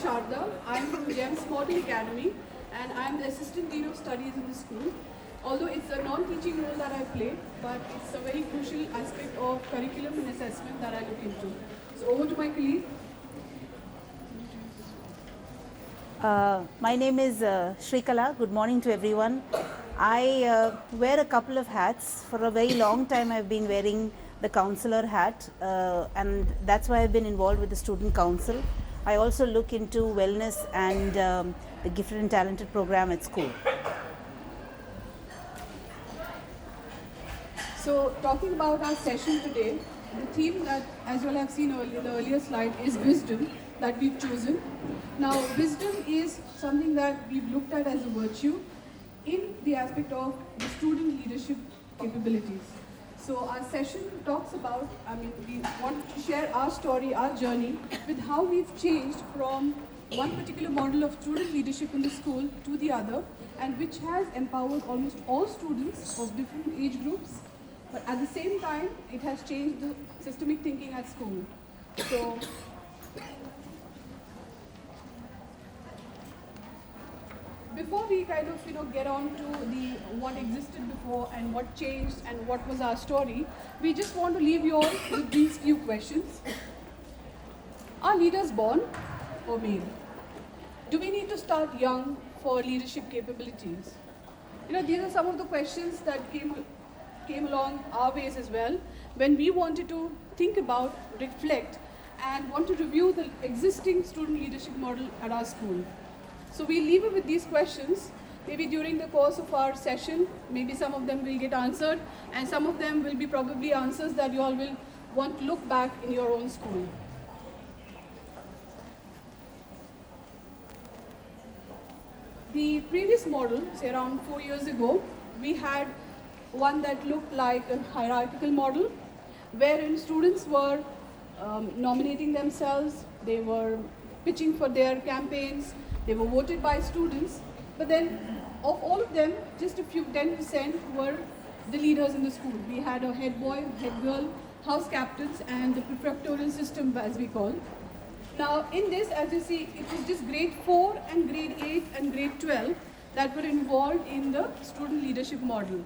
Sharda. I'm from GEMS Model Academy and I'm the Assistant Dean of Studies in the school. Although it's a non-teaching role that I play, but it's a very crucial aspect of curriculum and assessment that I look into. So over to my colleague. My name is Shrikala. Good morning to everyone. I wear a couple of hats. For a very long time I've been wearing the counselor hat and that's why I've been involved with the student council. I also look into wellness and the gifted and talented program at school. So talking about our session today, the theme that, as you all have seen earlier, the earlier slide, is wisdom that we've chosen. Now, wisdom is something that we've looked at as a virtue in the aspect of the student leadership capabilities. So our session talks about, we want to share our story, our journey, with how we've changed from one particular model of student leadership in the school to the other, and which has empowered almost all students of different age groups. But at the same time, it has changed the systemic thinking at school. So, before we kind of get on to the what existed before and what changed and what was our story, we just want to leave you all with these few questions. Are leaders born or made? Do we need to start young for leadership capabilities? These are some of the questions that came along our ways as well when we wanted to think about, reflect, and want to review the existing student leadership model at our school. So we leave it with these questions. Maybe during the course of our session, maybe some of them will get answered, and some of them will be probably answers that you all will want to look back in your own school. The previous model, say around 4 years ago, we had one that looked like a hierarchical model, wherein students were nominating themselves, they were pitching for their campaigns, they were voted by students, but then of all of them, just a few 10% were the leaders in the school. We had a head boy, head girl, house captains, and the prefectorial system, as we call. Now in this, as you see, it was just grade 4 and grade 8 and grade 12 that were involved in the student leadership model.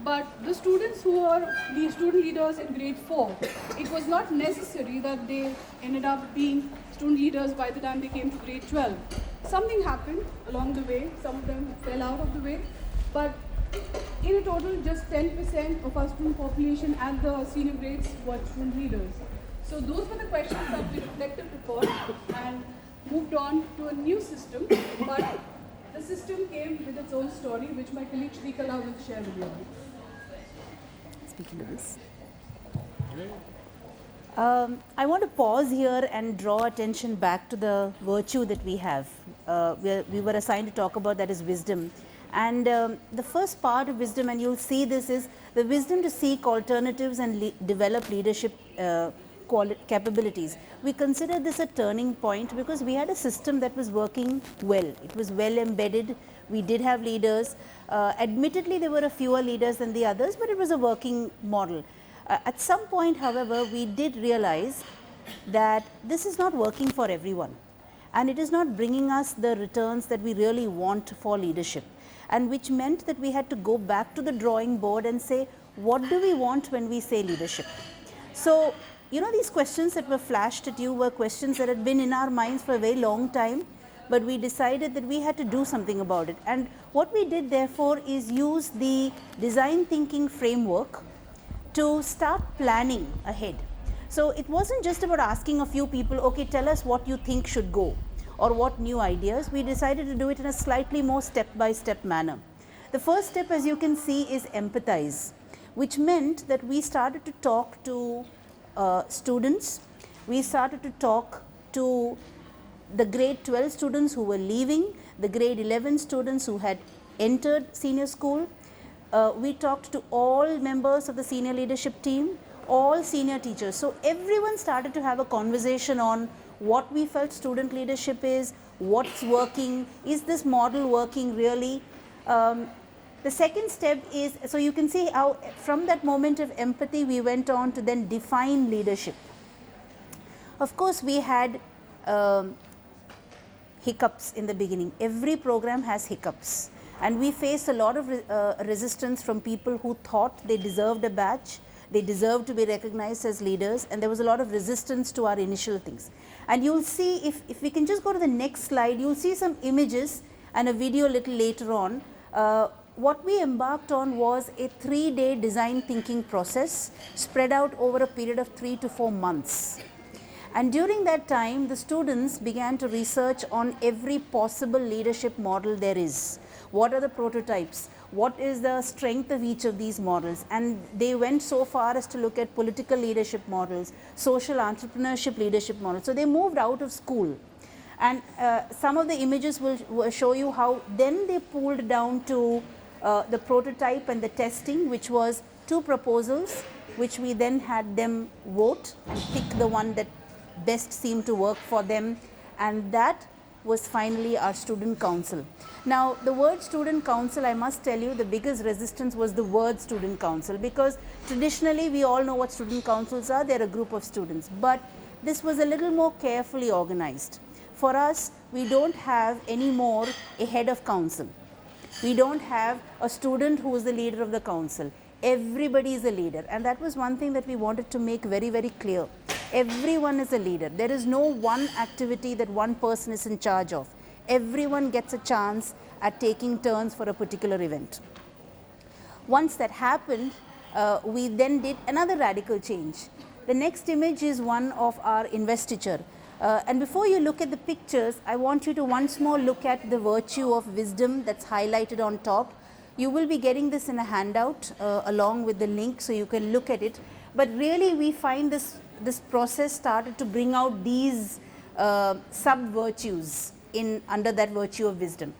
But the students who were the student leaders in grade 4, it was not necessary that they ended up being student leaders by the time they came to grade 12. Something happened along the way, some of them fell out of the way, but in a total just 10% of our student population at the senior grades were student leaders. So those were the questions that we reflected upon and moved on to a new system, but the system came with its own story, which my colleague Shrikala will share with you. Speaking of this, I want to pause here and draw attention back to the virtue that we have. We were assigned to talk about, that is wisdom. And the first part of wisdom, and you'll see this, is the wisdom to seek alternatives and develop leadership capabilities. We consider this a turning point because we had a system that was working well. It was well embedded. We did have leaders. Admittedly, there were a fewer leaders than the others, but it was a working model. At some point, however, we did realize that this is not working for everyone, and it is not bringing us the returns that we really want for leadership, and which meant that we had to go back to the drawing board and say, what do we want when we say leadership? So, these questions that were flashed at you were questions that had been in our minds for a very long time, but we decided that we had to do something about it. And what we did therefore is use the design thinking framework to start planning ahead. So it wasn't just about asking a few people, okay, tell us what you think should go or what new ideas. We decided to do it in a slightly more step-by-step manner. The first step, as you can see, is empathize, which meant that we started to talk to students. We started to talk to the grade 12 students who were leaving, the grade 11 students who had entered senior school. We talked to all members of the senior leadership team, all senior teachers. So everyone started to have a conversation on what we felt student leadership is, what's working, is this model working really. The second step is, so you can see how from that moment of empathy we went on to then define leadership. Of course, we had hiccups in the beginning. Every program has hiccups, and we faced a lot of resistance from people who thought they deserved a badge, they deserved to be recognized as leaders, and there was a lot of resistance to our initial things. And you'll see, if we can just go to the next slide, you'll see some images and a video a little later on. What we embarked on was a 3-day design thinking process spread out over a period of 3 to 4 months. And during that time, the students began to research on every possible leadership model there is. What are the prototypes? What is the strength of each of these models? And they went so far as to look at political leadership models, social entrepreneurship leadership models. So they moved out of school. And some of the images will show you how then they pulled down to the prototype and the testing, which was 2 proposals, which we then had them vote and pick the one that best seemed to work for them, and that was finally our student council. Now, the word student council, I must tell you, the biggest resistance was the word student council, because traditionally we all know what student councils are. They're a group of students, but this was a little more carefully organized. For us, we don't have anymore a head of council. We don't have a student who is the leader of the council. Everybody is a leader, and that was one thing that we wanted to make very, very clear. Everyone is a leader. There is no one activity that one person is in charge of. Everyone gets a chance at taking turns for a particular event. Once that happened, we then did another radical change. The next image is one of our investiture. And before you look at the pictures, I want you to once more look at the virtue of wisdom that's highlighted on top. You will be getting this in a handout along with the link, so you can look at it. But really, we find this process started to bring out these sub-virtues under that virtue of wisdom.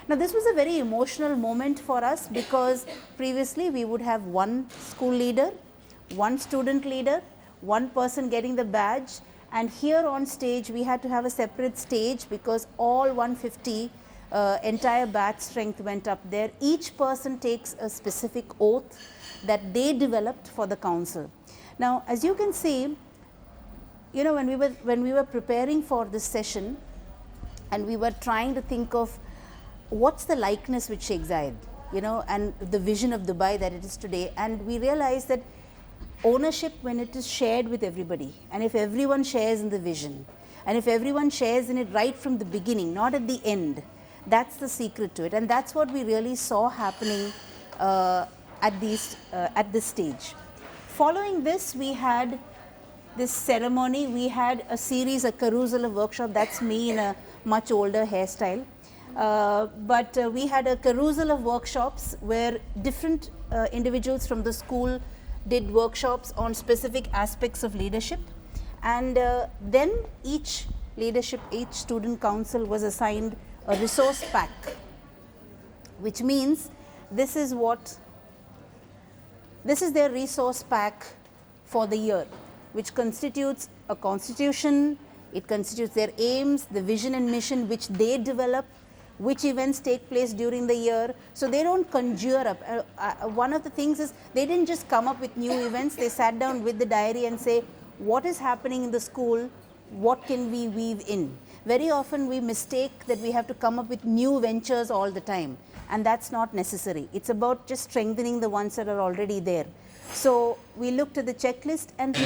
Now, this was a very emotional moment for us, because previously we would have one school leader, one student leader, one person getting the badge, and here on stage we had to have a separate stage because all 150 entire batch strength went up there. Each person takes a specific oath that they developed for the council. Now, as you can see, you know, when we were preparing for this session, and we were trying to think of what's the likeness with Sheikh Zayed, you know, and the vision of Dubai that it is today, and we realized that ownership, when it is shared with everybody, and if everyone shares in the vision, and if everyone shares in it right from the beginning, not at the end, that's the secret to it. And that's what we really saw happening at this stage. Following this, we had this ceremony. We had a series, a carousel of workshop. That's me in a much older hairstyle. But we had a carousel of workshops where different individuals from the school did workshops on specific aspects of leadership, and then each student council was assigned a resource pack, which means this is their resource pack for the year, which constitutes a constitution, it constitutes their aims, the vision and mission which they develop, which events take place during the year. So they don't conjure up. One of the things is they didn't just come up with new events. They sat down with the diary and say, what is happening in the school? What can we weave in? Very often we mistake that we have to come up with new ventures all the time, and that's not necessary. It's about just strengthening the ones that are already there. So we looked at the checklist, and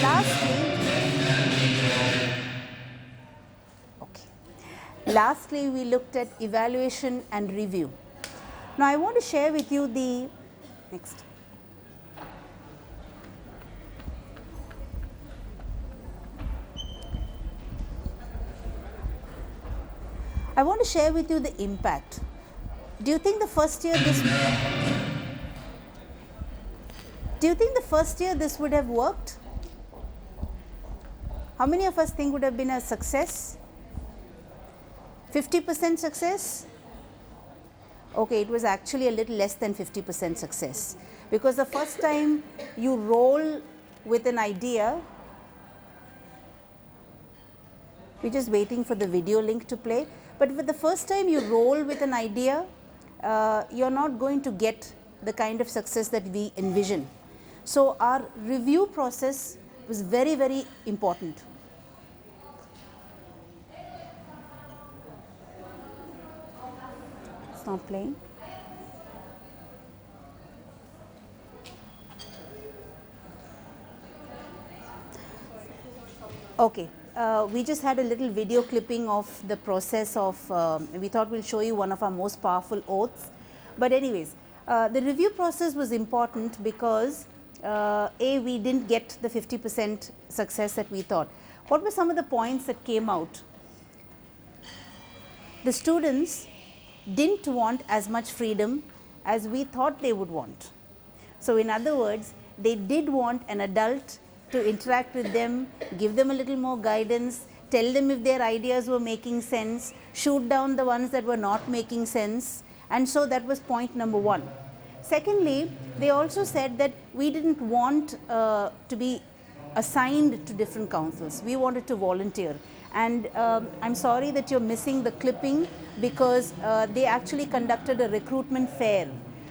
lastly we looked at evaluation and review. Now I want to share with you the next. I want to share with you the impact. Do you think the first year this would have worked? How many of us think would have been a success? 50% success? Okay, it was actually a little less than 50% success, because the first time you roll with an idea, we're just waiting for the video link to play, but for the first time you roll with an idea, you're not going to get the kind of success that we envision. So our review process was very, very important. it's not playing. Okay, we just had a little video clipping of the process of, we thought we'll show you one of our most powerful oaths. But anyways, the review process was important because we didn't get the 50% success that we thought. What were some of the points that came out? The students didn't want as much freedom as we thought they would want. So in other words, they did want an adult to interact with them, give them a little more guidance, tell them if their ideas were making sense, shoot down the ones that were not making sense, and so that was point number one. Secondly, they also said that we didn't want to be assigned to different councils. We wanted to volunteer. And I'm sorry that you're missing the clipping because they actually conducted a recruitment fair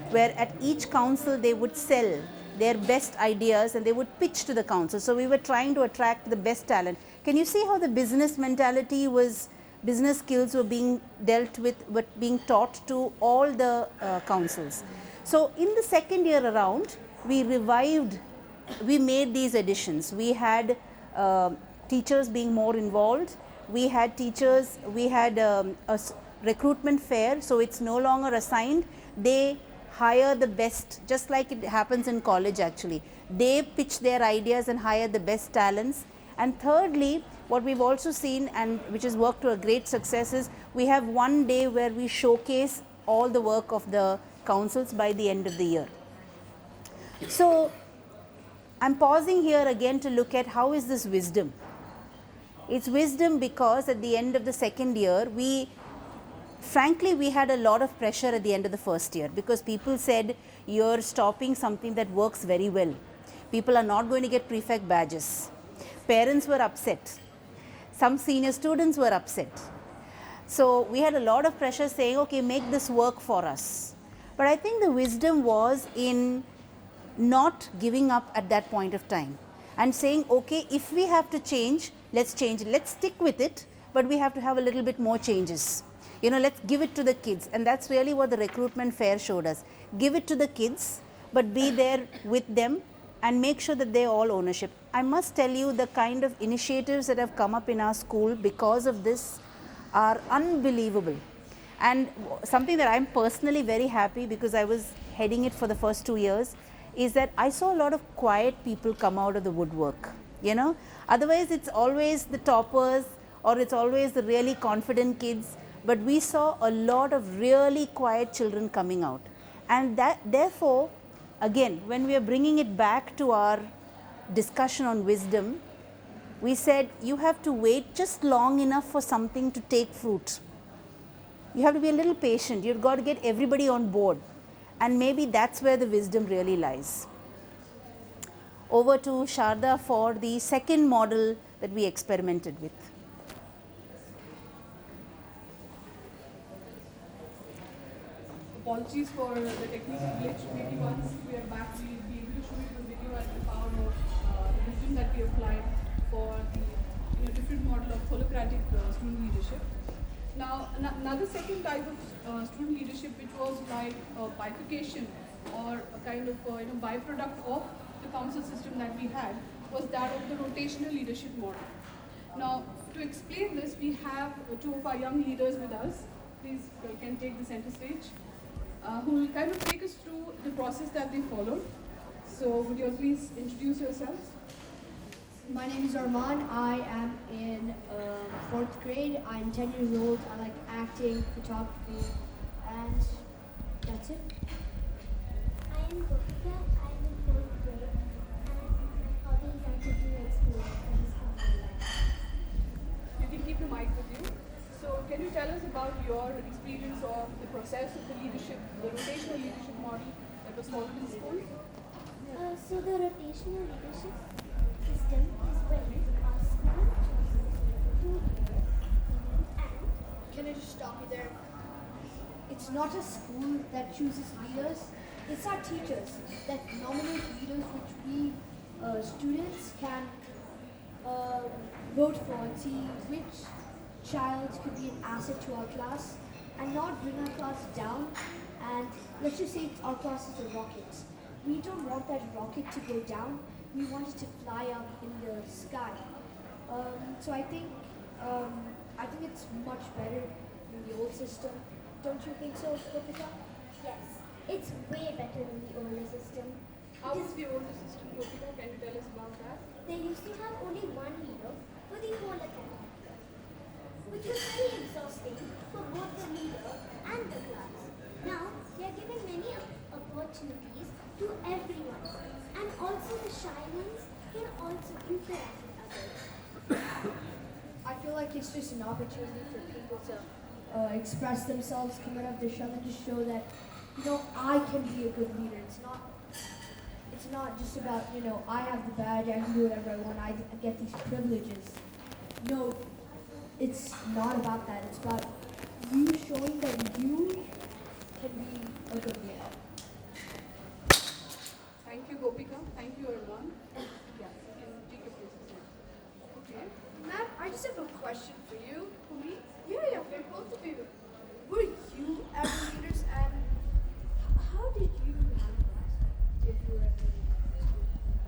where at each council they would sell their best ideas and they would pitch to the council. So we were trying to attract the best talent. Can you see how the business mentality was, business skills were being dealt with, but being taught to all the councils. So in the second year around, we revived, we made these additions. We had teachers being more involved. We had teachers, we had a recruitment fair, so it's no longer assigned. They hire the best, just like it happens in college actually. They pitch their ideas and hire the best talents. And thirdly, what we've also seen, and which has worked to a great success, is we have one day where we showcase all the work of the councils by the end of the year. So I'm pausing here again to look at how is this wisdom. It's wisdom because at the end of the second year, frankly, we had a lot of pressure at the end of the first year because people said, you're stopping something that works very well. People are not going to get prefect badges. Parents were upset. Some senior students were upset. So we had a lot of pressure saying, okay, make this work for us. But I think the wisdom was in not giving up at that point of time and saying, okay, if we have to change, let's change it. Let's stick with it, but we have to have a little bit more changes. You know, let's give it to the kids. And that's really what the recruitment fair showed us. Give it to the kids, but be there with them and make sure that they all ownership. I must tell you, the kind of initiatives that have come up in our school because of this are unbelievable. And something that I'm personally very happy, because I was heading it for the first 2 years, is that I saw a lot of quiet people come out of the woodwork, you know. Otherwise, it's always the toppers or it's always the really confident kids. But we saw a lot of really quiet children coming out. And that, therefore, again, when we are bringing it back to our discussion on wisdom, we said you have to wait just long enough for something to take fruit. You have to be a little patient. You've got to get everybody on board. And maybe that's where the wisdom really lies. Over to Sharda for the second model that we experimented with. Apologies for the technical glitch. Maybe once we are back, we'll be able to show you the video and the power of the wisdom that we applied for the different model of holocratic student leadership. Now, another second type of student leadership, which was like a bifurcation or a kind of byproduct of the council system that we had, was that of the rotational leadership model. Now, to explain this, we have two of our young leaders with us. Please, you can take the center stage. Who will kind of take us through the process that they followed. So would you all please introduce yourselves? My name is Arman. I am in 4th grade. I'm 10 years old. I like acting, photography, and that's it. I am Gopika. I am in 4th grade, and my hobbies are to do explorations of my life. You can keep the mic with you. So can you tell us about your experience of the process of the leadership, the rotational leadership model that was followed in school? So the rotational leadership system is when our school chooses two leaders and Can I just stop you there? It's not a school that chooses leaders. It's our teachers that nominate leaders, which we students can vote for and see which child could be an asset to our class. and not bring our class down. And let's just say our class is a rocket. We don't want that rocket to go down. We want it to fly up in the sky. So I think it's much better than the old system. Don't you think so, Gopika? Yes, it's way better than the older system. How was the older system, Gopika? Can you tell us about that? They used to have only one leader for the whole academy, which was very exhausting for both the leader and the class. Now, they are giving many opportunities to everyone, and also the shy ones can also interact with others. I feel like it's just an opportunity for people to express themselves, come out of their shell, and just show that, I can be a good leader. It's not just about, I have the badge, I can do whatever I want, I get these privileges. No, it's not about that. It's about you showing that you can be a good leader. Thank you, Gopika. Thank you, everyone. Yeah, you can take your places now. Okay. Matt, I just have a question for you. For me? Yeah, for both of you. Were you ever leaders, and how did you handle that if you were ever leaders?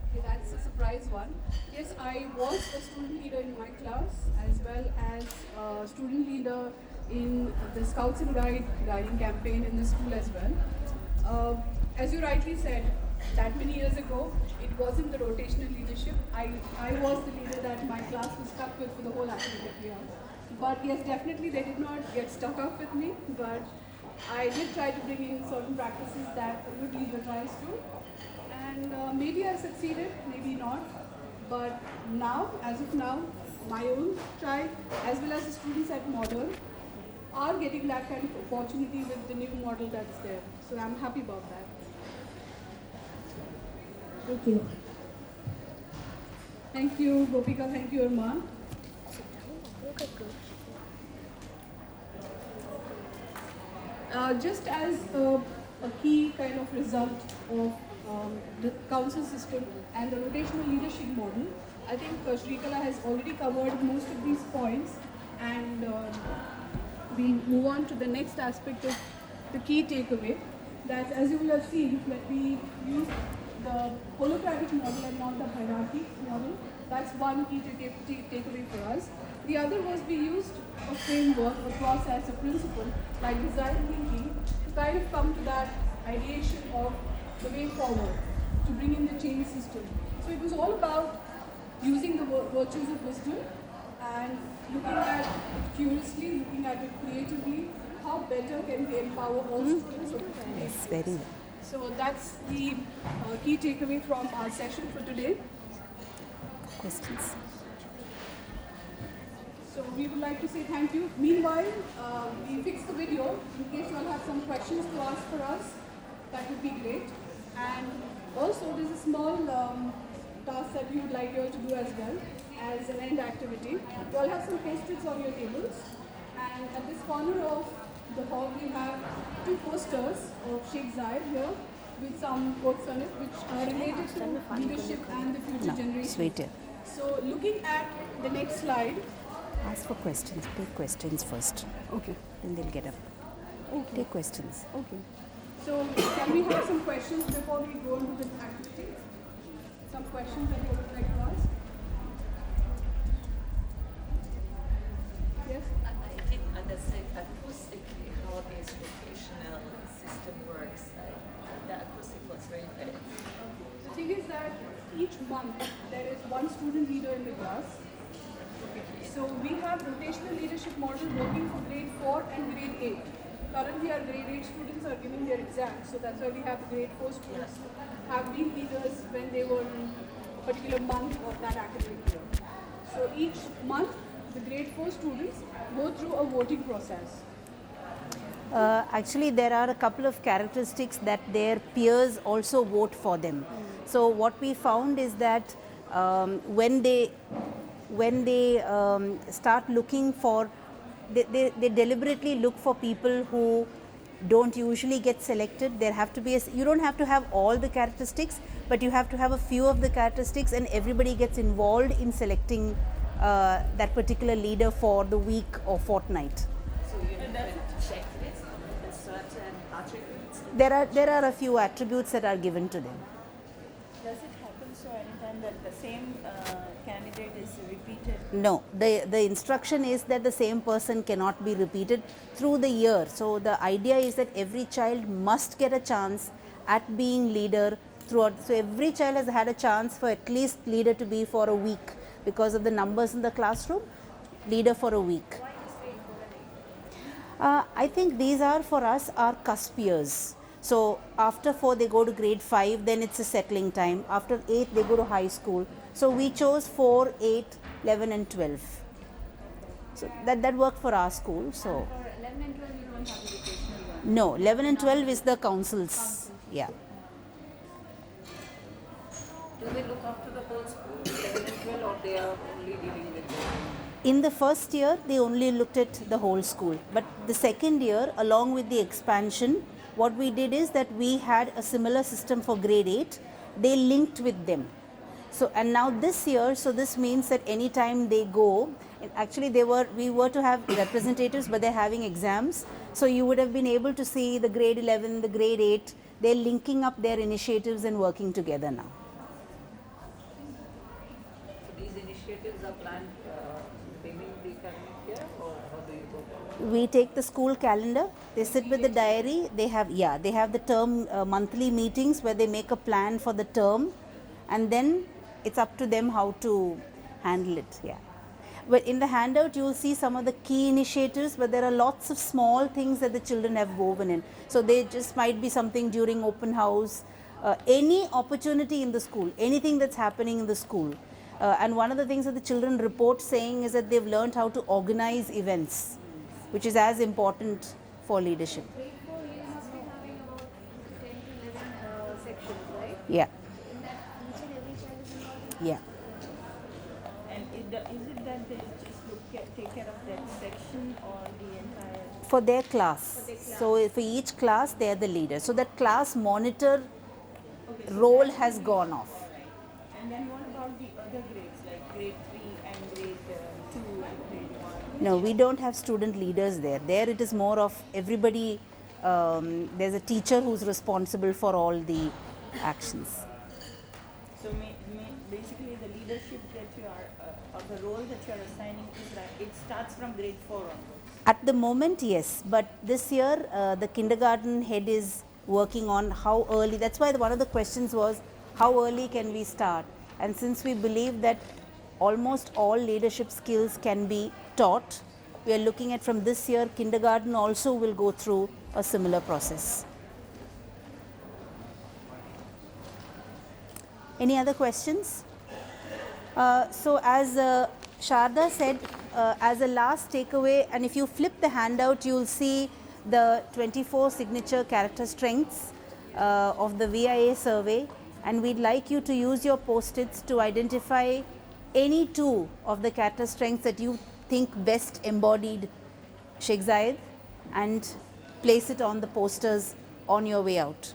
Okay, that's a surprise one. Yes, I was a student leader in my class, as well as a student leader in the Scouts and Guiding campaign in the school as well. As you rightly said, that many years ago, it wasn't the rotational leadership. I was the leader that my class was stuck with for the whole academic year. But yes, definitely they did not get stuck up with me, but I did try to bring in certain practices that a good leader tries to. And maybe I succeeded, maybe not. But now, as of now, my own child, as well as the students at Modern, are getting that kind of opportunity with the new model that's there. So I'm happy about that. Thank you. Thank you, Gopika. Thank you, Arman. Just as a key kind of result of the council system and the rotational leadership model, I think Shrikala has already covered most of these points, and we'll move on to the next aspect of the key takeaway. That, as you will have seen, that we use the holocratic model and not the hierarchy model. That's one key takeaway for us. The other was we used a framework, a process, a principle like design thinking to kind of come to that ideation of the way forward, to bring in the change system. So it was all about using the virtues of wisdom and looking at it curiously, looking at it creatively, how better can we empower all students of the Yes, very well. So that's the key takeaway from our session for today. Questions? So we would like to say thank you. Meanwhile, we fixed the video. In case you all have some questions to ask for us, that would be great. And also there's a small task that we would like you all to do as well as an end activity. You all have some post-its on your tables. And at this corner of the hall we have two posters of Sheikh Zayed here with some quotes on it which are related to leadership and the future No, generation. it's wait here. So looking at the next slide. Ask for questions. Take questions first. Okay. Then they'll get up. Okay. Take questions. Okay. So can we have some questions before we go into the activity? Some questions that you would like to ask? Yes? I didn't understand acoustically how this vocational system works. The acoustic was very bad. The thing is that each month there is one student leader in the class. So we have rotational leadership model working for grade 4 and grade 8. Currently our grade 8 students are giving their exams, so that's why we have grade 4 students have been leaders when they were in a particular month of that academic year. So each month the grade 4 students go through a voting process. Actually, there are a couple of characteristics that their peers also vote for them. So what we found is that when they start looking for, they deliberately look for people who don't usually get selected. There have to be you don't have to have all the characteristics, but you have to have a few of the characteristics, and everybody gets involved in selecting that particular leader for the week or fortnight. So you have to check There are a few attributes that are given to them. Does it happen so anytime that the same candidate is repeated? No, the instruction is that the same person cannot be repeated through the year. So the idea is that every child must get a chance at being leader throughout. So every child has had a chance for at least leader to be for a week because of the numbers in the classroom, leader for a week. I think these are for us our cusp years. So after 4 they go to grade 5, then it's a settling time. After 8 they go to high school. So we chose 4, 8, 11 and 12. So that worked for our school. So For 11 and 12 you don't have the vocational one. no, 11 and 12 is the councils. Yeah. Do they look after the whole school, 11 and 12, or they are only dealing with it? In the first year they only looked at the whole school, but the second year along with the expansion, what we did is that we had a similar system for grade 8. They linked with them. So and now this year, so this means that anytime they go, and actually we were to have representatives, but they're having exams. So you would have been able to see the grade 11, the grade 8, they're linking up their initiatives and working together now. So these initiatives are planned beginning the academic year, or how do you go about it? We take the school calendar, they sit with the diary, they have the term monthly meetings where they make a plan for the term, and then it's up to them how to handle it. Yeah. But in the handout you will see some of the key initiatives, but there are lots of small things that the children have woven in. So they just might be something during open house, any opportunity in the school, anything that's happening in the school. And one of the things that the children report saying is that they've learned how to organize events, which is as important for leadership. Grade 4, you must be having about 10 to 11 sections, right? Yeah, In that each and every child is involved. yeah. And is it that they just take care of that section or the entire? For their class. So for each class they are the leader. So that class monitor role has gone off. And then what about the other grades like grade 3 and grade 2 and grade 1? No, we don't have student leaders there. There it is more of everybody, there's a teacher who's responsible for all the actions. So basically the leadership that you are, or the role that you are assigning is that it starts from grade 4 onwards. At the moment, yes, but this year the kindergarten head is working on how early, that's why one of the questions was how early can we start? And since we believe that almost all leadership skills can be taught, we are looking at from this year kindergarten also will go through a similar process. Any other questions? So as Sharda said, as a last takeaway, and if you flip the handout, you will see the 24 signature character strengths of the VIA survey, and we'd like you to use your post-its to identify any 2 of the character strengths that you think best embodied Sheikh Zayed and place it on the posters on your way out.